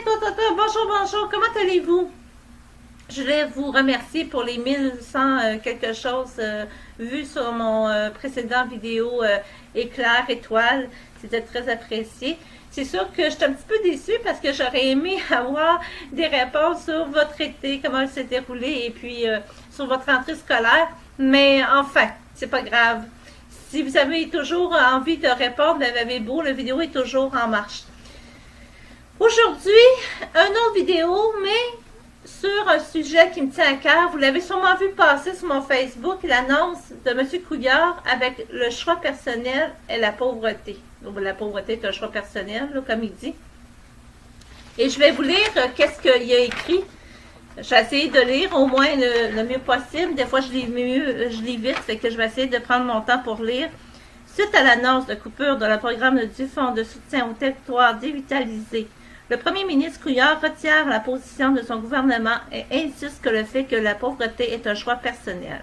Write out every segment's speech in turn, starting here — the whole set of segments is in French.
Bonjour, bonjour, comment allez-vous? Je voulais vous remercier pour les 1100 quelque chose vus sur mon précédent vidéo éclair étoile. C'était très apprécié. C'est sûr que je suis un petit peu déçue parce que j'aurais aimé avoir des réponses sur votre été, comment elle s'est déroulée et puis sur votre rentrée scolaire. Mais enfin, c'est pas grave. Si vous avez toujours envie de répondre, avez beau, la vidéo est toujours en marche. Aujourd'hui, une autre vidéo, mais sur un sujet qui me tient à cœur. Vous l'avez sûrement vu passer sur mon Facebook, l'annonce de M. Couillard avec le choix personnel et la pauvreté. Donc, la pauvreté est un choix personnel, là, comme il dit. Et je vais vous lire qu'est-ce qu'il a écrit. J'ai essayé de lire au moins le mieux possible. Des fois, je lis vite, fait que je vais essayer de prendre mon temps pour lire. Suite à l'annonce de coupure de le programme du Fonds de soutien aux territoires dévitalisés, le premier ministre Couillard retire la position de son gouvernement et insiste que le fait que la pauvreté est un choix personnel.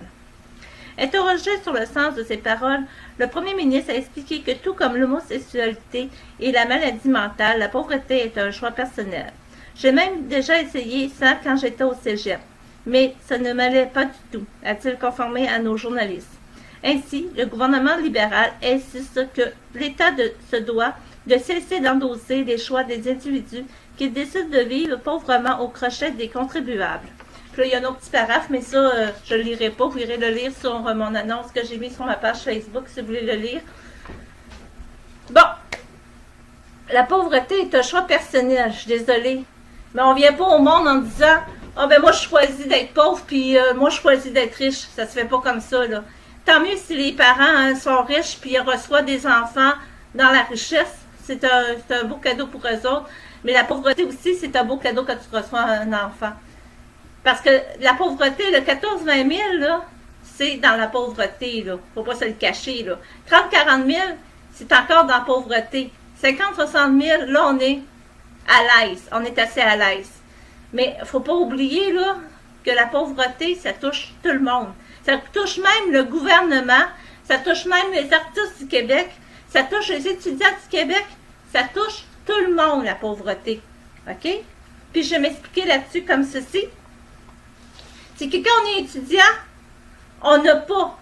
Interrogé sur le sens de ses paroles, le premier ministre a expliqué que tout comme l'homosexualité et la maladie mentale, la pauvreté est un choix personnel. J'ai même déjà essayé ça quand j'étais au cégep, mais ça ne m'allait pas du tout, a-t-il conformé à nos journalistes. Ainsi, le gouvernement libéral insiste que l'État se doit de cesser d'endosser les choix des individus qui décident de vivre pauvrement au crochet des contribuables. Puis là, il y a un autre petit paraphe, mais ça, je ne le lirai pas. Vous irez le lire sur mon annonce que j'ai mise sur ma page Facebook si vous voulez le lire. Bon, la pauvreté est un choix personnel, je suis désolée. Mais on ne vient pas au monde en disant « Ah ben moi je choisis d'être pauvre, puis moi je choisis d'être riche. » Ça se fait pas comme ça, là. Tant mieux si les parents sont riches, puis ils reçoivent des enfants dans la richesse. C'est un beau cadeau pour eux autres. Mais la pauvreté aussi, c'est un beau cadeau quand tu reçois un enfant. Parce que la pauvreté, le 14-20 000, là, c'est dans la pauvreté, là. Faut pas se le cacher, là. 30-40 000, c'est encore dans la pauvreté. 50-60 000, là, on est à l'aise. On est assez à l'aise. Mais faut pas oublier, là, que la pauvreté, ça touche tout le monde. Ça touche même le gouvernement. Ça touche même les artistes du Québec. Ça touche les étudiants du Québec. Ça touche tout le monde, la pauvreté. OK? Puis je vais m'expliquer là-dessus comme ceci. C'est que quand on est étudiant, on n'a pas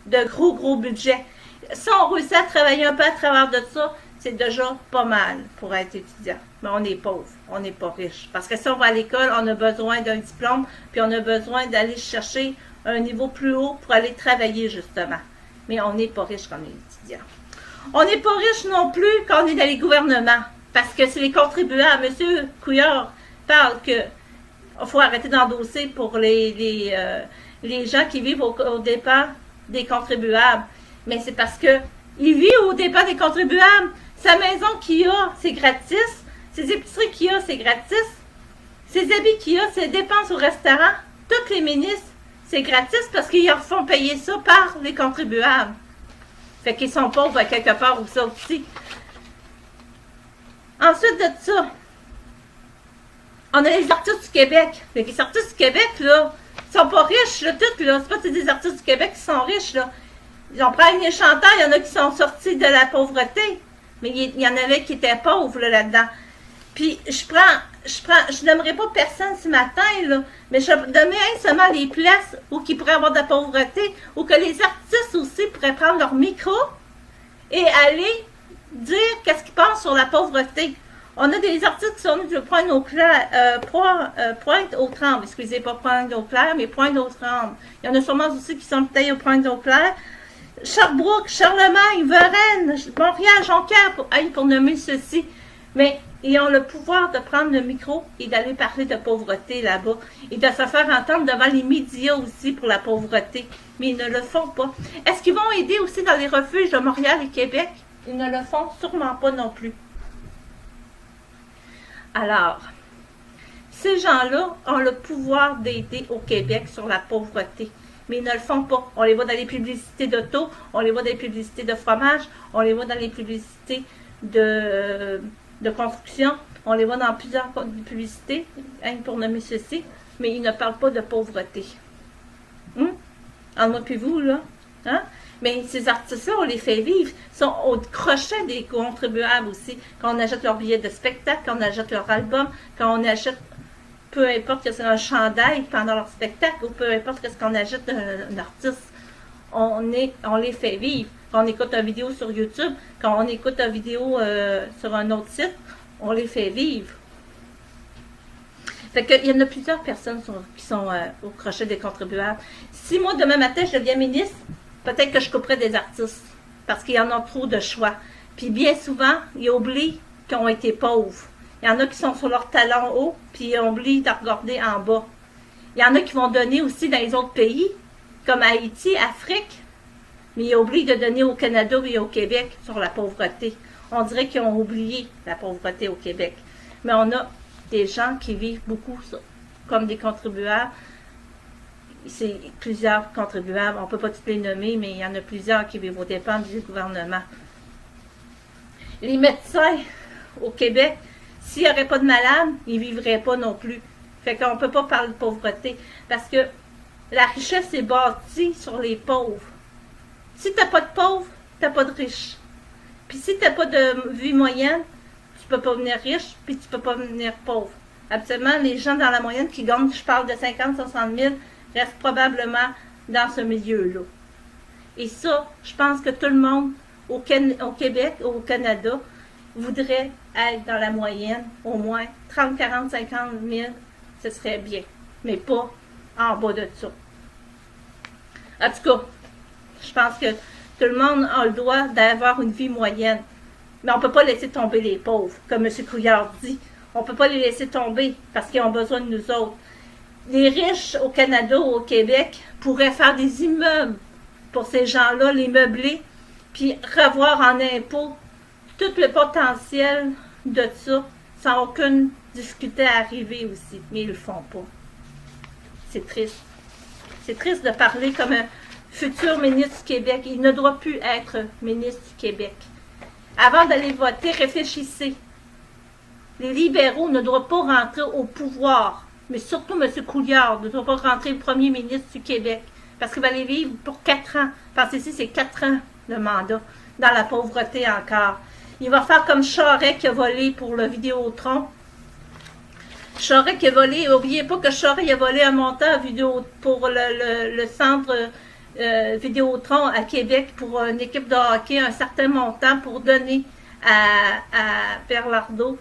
de gros budget. Si on réussit à travailler un peu à travers de ça, c'est déjà pas mal pour être étudiant. Mais on est pauvre, on n'est pas riche. Parce que si on va à l'école, on a besoin d'un diplôme, puis on a besoin d'aller chercher un niveau plus haut pour aller travailler, justement. Mais on n'est pas riche quand on est étudiant. On n'est pas riche non plus quand on est dans les gouvernements. Parce que c'est les contribuables. M. Couillard parle que il faut arrêter d'endosser pour les gens qui vivent au dépens des contribuables. Mais c'est parce que il vit au dépens des contribuables. Sa maison qu'il a, c'est gratis. Ses épiceries qu'il a, c'est gratis. Ses habits qu'il a, ses dépenses au restaurant. Tous les ministres, c'est gratis parce qu'ils leur font payer ça par les contribuables. Fait qu'ils sont pauvres à quelque part ou ça aussi. Ensuite de ça, on a les artistes du Québec. Fait que les artistes du Québec, là, ils sont pas riches, là, toutes, là. C'est pas tous des artistes du Québec qui sont riches, là. On prend les chanteurs, il y en a qui sont sortis de la pauvreté. Mais il y en avait qui étaient pauvres, là-dedans. Puis, je n'aimerais pas personne ce matin, là, mais je donnerais seulement les places où ils pourraient avoir de la pauvreté, ou que les artistes aussi pourraient prendre leur micro et aller dire qu'est-ce qu'ils pensent sur la pauvreté. On a des artistes qui sont venus de Pointe-aux-Trembles, excusez, pas Pointe-aux-Claires, mais Pointe-aux-Trembles. Il y en a sûrement aussi qui sont peut-être au Pointe-aux-Claires. Sherbrooke, Charlemagne, Varennes, Montréal, Jonquière, pour nommer ceci. Mais ils ont le pouvoir de prendre le micro et d'aller parler de pauvreté là-bas et de se faire entendre devant les médias aussi pour la pauvreté. Mais ils ne le font pas. Est-ce qu'ils vont aider aussi dans les refuges de Montréal et Québec? Ils ne le font sûrement pas non plus. Alors, ces gens-là ont le pouvoir d'aider au Québec sur la pauvreté. Mais ils ne le font pas. On les voit dans les publicités d'auto, on les voit dans les publicités de fromage, on les voit dans les publicités de construction, on les voit dans plusieurs publicités, hein, pour nommer ceci, mais ils ne parlent pas de pauvreté. En moi puis vous, là. Hein? Mais ces artistes-là, on les fait vivre. Ils sont au crochet des contribuables aussi. Quand on achète leur billet de spectacle, quand on achète leur album, quand on achète, peu importe que c'est un chandail pendant leur spectacle, ou peu importe que ce qu'on achète d'un artiste, on les fait vivre. Quand on écoute une vidéo sur YouTube, quand on écoute une vidéo sur un autre site, on les fait vivre. Fait qu'il y en a plusieurs personnes qui sont au crochet des contribuables. Si moi, demain matin, je deviens ministre, peut-être que je couperais des artistes, parce qu'il y en a trop de choix. Puis bien souvent, ils oublient qu'ils ont été pauvres. Il y en a qui sont sur leur talon haut, puis ils oublient de regarder en bas. Il y en a qui vont donner aussi dans les autres pays, comme Haïti, Afrique, mais ils oublient de donner au Canada et au Québec sur la pauvreté. On dirait qu'ils ont oublié la pauvreté au Québec. Mais on a des gens qui vivent beaucoup comme des contribuables. C'est plusieurs contribuables, on ne peut pas tous les nommer, mais il y en a plusieurs qui vivent aux dépens du gouvernement. Les médecins au Québec, s'il n'y aurait pas de malades, ils ne vivraient pas non plus. Fait qu'on ne peut pas parler de pauvreté, parce que la richesse est bâtie sur les pauvres. Si tu n'as pas de pauvres, tu n'as pas de riches. Puis si tu n'as pas de vie moyenne, tu ne peux pas venir riche, puis tu ne peux pas venir pauvre. Absolument, les gens dans la moyenne qui gagnent, je parle de 50-60 000, restent probablement dans ce milieu-là. Et ça, je pense que tout le monde au Québec, au Canada, voudrait être dans la moyenne, au moins 30, 40, 50 000, ce serait bien. Mais pas en bas de ça. En tout cas, je pense que tout le monde a le droit d'avoir une vie moyenne. Mais on ne peut pas laisser tomber les pauvres, comme M. Couillard dit. On ne peut pas les laisser tomber parce qu'ils ont besoin de nous autres. Les riches au Canada ou au Québec pourraient faire des immeubles pour ces gens-là, les meubler, puis revoir en impôts tout le potentiel de ça, sans aucune difficulté à arriver aussi. Mais ils ne le font pas. C'est triste. C'est triste de parler comme un futur ministre du Québec. Il ne doit plus être ministre du Québec. Avant d'aller voter, réfléchissez. Les libéraux ne doivent pas rentrer au pouvoir, mais surtout M. Couillard ne doit pas rentrer le premier ministre du Québec, parce qu'il va aller vivre pour 4 ans. Parce que ici, c'est 4 ans de mandat, dans la pauvreté encore. Il va faire comme Charest qui a volé pour le Vidéotron. Charest qui a volé, n'oubliez pas que Charest a volé un montant pour le centre Vidéotron à Québec pour une équipe de hockey, un certain montant pour donner à Perlardo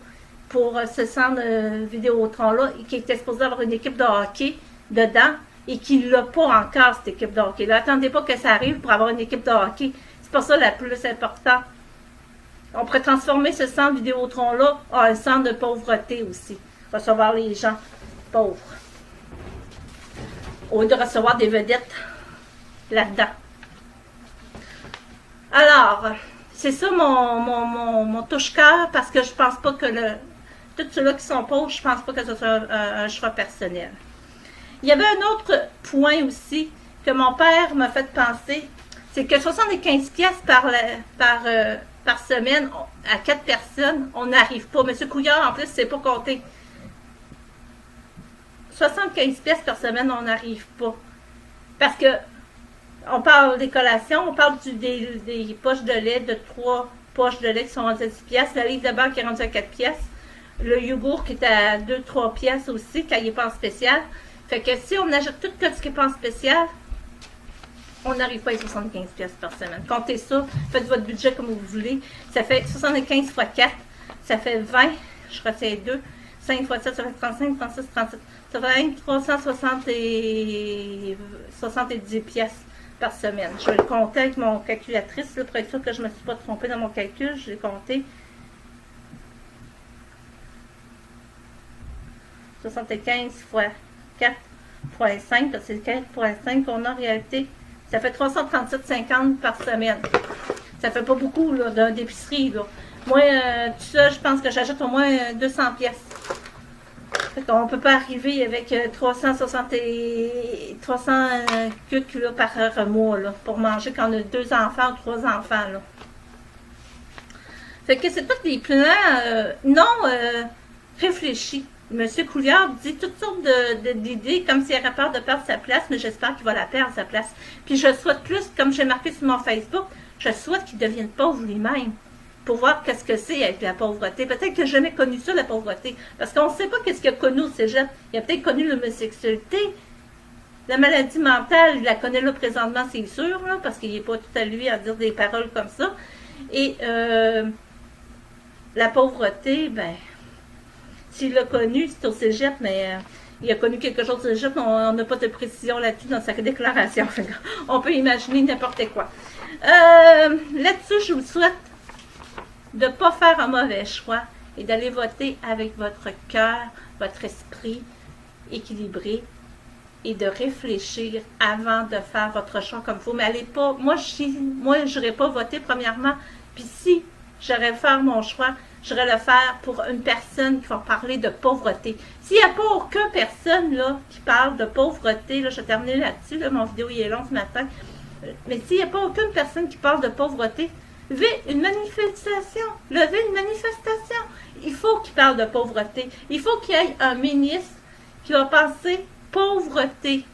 pour ce centre Vidéotron-là, qui était supposé avoir une équipe de hockey dedans et qui ne l'a pas encore, cette équipe de hockey-là. Attendez pas que ça arrive pour avoir une équipe de hockey. C'est pas ça la plus importante. On pourrait transformer ce centre Vidéotron-là en un centre de pauvreté aussi. Recevoir les gens pauvres. Au lieu de recevoir des vedettes là-dedans. Alors, c'est ça mon touche-cœur, parce que je pense pas que tous ceux-là qui sont pauvres, je pense pas que ce soit un choix personnel. Il y avait un autre point aussi que mon père m'a fait penser, c'est que 75 pièces par semaine à 4 personnes, on n'arrive pas. M. Couillard, en plus, c'est pas compté. 75 pièces par semaine, on n'arrive pas. Parce que on parle des collations, on parle des poches de lait, de 3 poches de lait qui sont rendues à 10 pièces, la livre de beurre qui est rendue à 4 pièces, le yogourt qui est à 2-3 pièces aussi, quand il n'est pas en spécial. Fait que si on achète tout ce qui n'est pas en spécial, on n'arrive pas à 75 pièces par semaine. Comptez ça, faites votre budget comme vous voulez. Ça fait 75 x 4, ça fait 20, je retiens 2, 5 x 7, ça fait 35, 36, 37. Ça fait 370 pièces par semaine. Je vais le compter avec mon calculatrice, là, pour être sûr que je ne me suis pas trompée dans mon calcul. Je l'ai compté. 75 x 4,5, parce que c'est 4,5 qu'on a en réalité. Ça fait 337,50 par semaine. Ça fait pas beaucoup là, d'épicerie. Moi, tout ça, je pense que j'achète au moins 200 pièces. On ne peut pas arriver avec 300 cucs par mois là, pour manger quand on a 2 enfants ou 3 enfants. Là. Fait que c'est tous des plans non réfléchis. Monsieur Couillard dit toutes sortes d'idées, comme s'il aurait peur de perdre sa place, mais j'espère qu'il va la perdre, sa place. Puis je souhaite plus, comme j'ai marqué sur mon Facebook, je souhaite qu'il devienne pauvre lui-même, pour voir qu'est-ce que c'est avec la pauvreté. Peut-être qu'il n'a jamais connu ça, la pauvreté, parce qu'on ne sait pas qu'est-ce qu'il a connu au cégep. Il a peut-être connu l'homosexualité, la maladie mentale, il la connaît là présentement, c'est sûr, là, parce qu'il n'est pas tout à lui à dire des paroles comme ça. Et la pauvreté, ben, s'il l'a connu, c'est au cégep, mais il a connu quelque chose au cégep, on n'a pas de précision là-dessus dans sa déclaration. On peut imaginer n'importe quoi. Là-dessus, je vous souhaite de ne pas faire un mauvais choix et d'aller voter avec votre cœur, votre esprit équilibré et de réfléchir avant de faire votre choix comme il faut. Mais allez pas, moi je n'irai pas voter premièrement, puis si j'aurais faire mon choix, j'irais le faire pour une personne qui va parler de pauvreté. S'il n'y a pas aucune personne là, qui parle de pauvreté, là, je vais terminer là-dessus, là, mon vidéo il est long ce matin, mais s'il n'y a pas aucune personne qui parle de pauvreté, levez une manifestation. Il faut qu'il parle de pauvreté. Il faut qu'il y ait un ministre qui va penser pauvreté.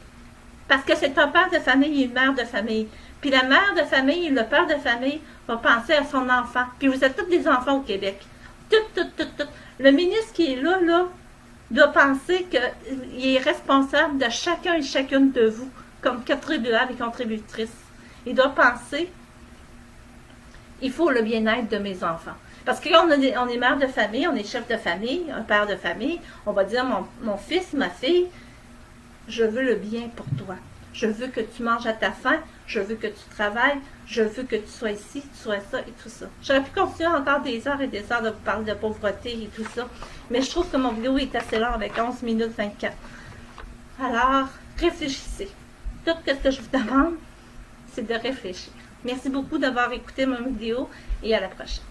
Parce que c'est un père de famille et une mère de famille. Puis la mère de famille et le père de famille va penser à son enfant. Puis vous êtes tous des enfants au Québec. Tout. Le ministre qui est là, doit penser qu'il est responsable de chacun et chacune de vous, comme contribuable et contributrice. Il doit penser, il faut le bien-être de mes enfants. Parce que quand on est mère de famille, on est chef de famille, un père de famille, on va dire, mon fils, ma fille, je veux le bien pour toi. Je veux que tu manges à ta faim, je veux que tu travailles, je veux que tu sois ici, tu sois ça et tout ça. J'aurais pu continuer encore des heures et des heures de vous parler de pauvreté et tout ça, mais je trouve que mon vidéo est assez long avec 11 minutes 24. Alors, réfléchissez. Tout ce que je vous demande, c'est de réfléchir. Merci beaucoup d'avoir écouté ma vidéo et à la prochaine.